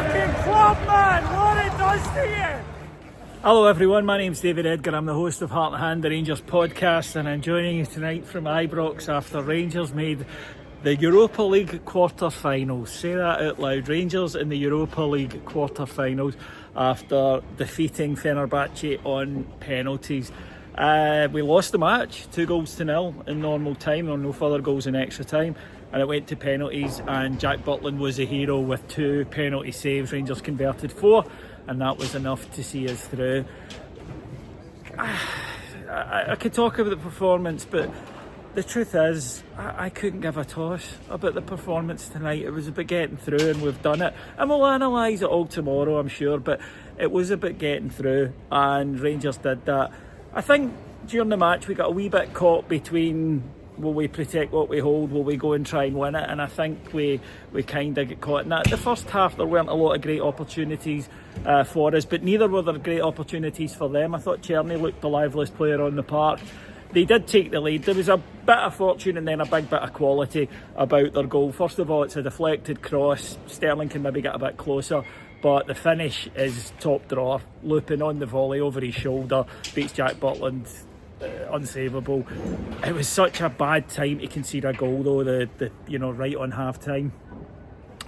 fucking club, man! What it does to you! Hello everyone, my name's David Edgar. I'm the host of Heart and Hand, the Rangers podcast, and I'm joining you tonight from Ibrox after Rangers made the Europa League quarter-finals. Say that out loud. Rangers in the Europa League quarter-finals after defeating Fenerbahce on penalties. We lost the match 2-0 in normal time. There were no further goals in extra time, and it went to penalties, and Jack Butland was the hero with 2 penalty saves. Rangers converted 4, and that was enough to see us through. I could talk about the performance, but the truth is, I couldn't give a toss about the performance tonight. It was about getting through, and we've done it. And we'll analyse it all tomorrow, I'm sure, but it was about getting through, and Rangers did that. I think during the match we got a wee bit caught between, will we protect what we hold, will we go and try and win it? And I think we kind of get caught in that. The first half there weren't a lot of great opportunities for us, but neither were there great opportunities for them. I thought Czerny looked the liveliest player on the park. They did take the lead. There was a bit of fortune and then a big bit of quality about their goal. First of all, it's a deflected cross. Sterling can maybe get a bit closer, but the finish is top drawer. Looping on the volley over his shoulder, beats Jack Butland. Unsavable. It was such a bad time to concede a goal though, the right on half time.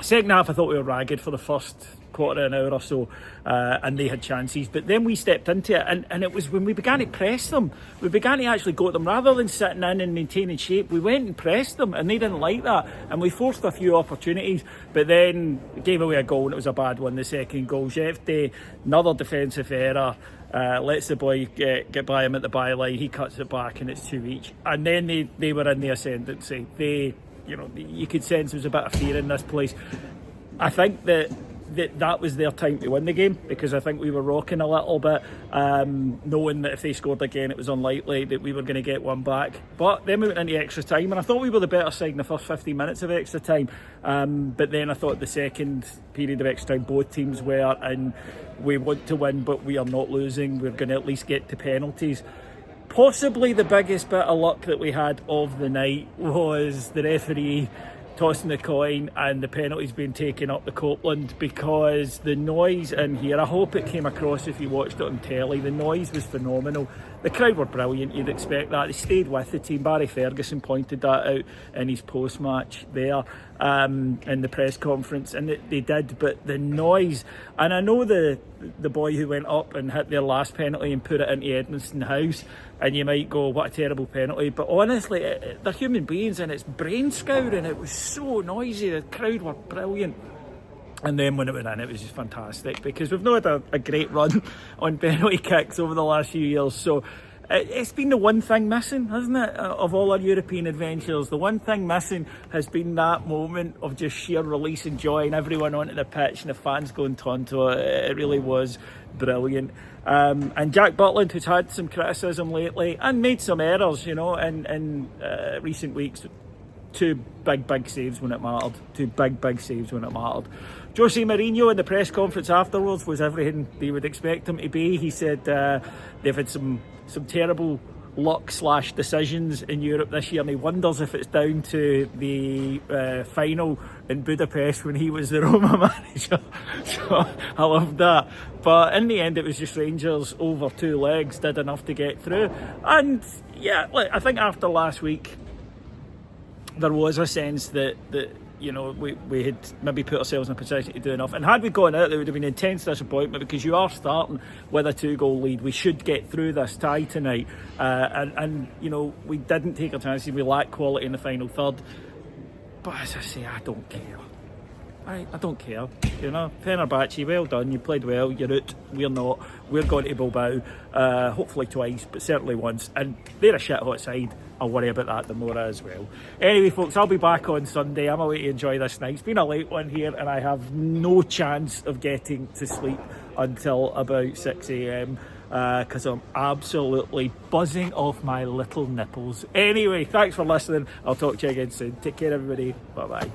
Second half I thought we were ragged for the first quarter of an hour or so, and they had chances, but then we stepped into it, and it was when we began to press them, we began to actually go at them rather than sitting in and maintaining shape. We went and pressed them, and they didn't like that, and we forced a few opportunities, but then gave away a goal, and it was a bad one. The second goal, Jefte, another defensive error, lets the boy get by him at the byline, he cuts it back, and it's 2 each, and then they were in the ascendancy. You could sense there was a bit of fear in this place. I think that was their time to win the game, because I think we were rocking a little bit, knowing that if they scored again it was unlikely that we were going to get one back. But then we went into extra time, and I thought we were the better side in the first 15 minutes of extra time, but then I thought the second period of extra time both teams were, and we want to win but we are not losing, we're going to at least get to penalties. Possibly the biggest bit of luck that we had of the night was the referee tossing the coin and the penalties being taken up the Copeland, because the noise in here, I hope it came across if you watched it on telly, the noise was phenomenal. The crowd were brilliant, you'd expect that. They stayed with the team. Barry Ferguson pointed that out in his post-match there in the press conference, and they did, but the noise, and I know the boy who went up and hit their last penalty and put it into Edmondson House, and you might go, what a terrible penalty, but honestly they're human beings and it's brain scouring. It was so noisy, the crowd were brilliant. And then when it went in, it was just fantastic, because we've not had a great run on penalty kicks over the last few years. So it's been the one thing missing, hasn't it, of all our European adventures? The one thing missing has been that moment of just sheer release and joy, and everyone onto the pitch and the fans going tonto. It really was brilliant. And Jack Butland, who's had some criticism lately and made some errors, in recent weeks, two big saves when it mattered. Two big saves when it mattered. Jose Mourinho in the press conference afterwards was everything they would expect him to be. He said they've had some terrible luck / decisions in Europe this year, and he wonders if it's down to the final in Budapest when he was the Roma manager. So I love that. But in the end it was just Rangers over 2 legs, did enough to get through. And yeah, I think after last week there was a sense that we had maybe put ourselves in a position to do enough, and had we gone out there would have been intense disappointment, because you are starting with a 2-goal lead. We should get through this tie tonight, and we didn't take our chances. We lacked quality in the final third, but as I say, I don't care. I don't care. Fenerbahce, well done, you played well, you're out, we're not. We're going to Bilbao, hopefully twice, but certainly once, and they're a shit hot side. I'll worry about that tomorrow as well. Anyway folks, I'll be back on Sunday. I'm away to enjoy this night. It's been a late one here, and I have no chance of getting to sleep until about 6 a.m. because I'm absolutely buzzing off my little nipples. Anyway, thanks for listening. I'll talk to you again soon. Take care everybody. Bye bye.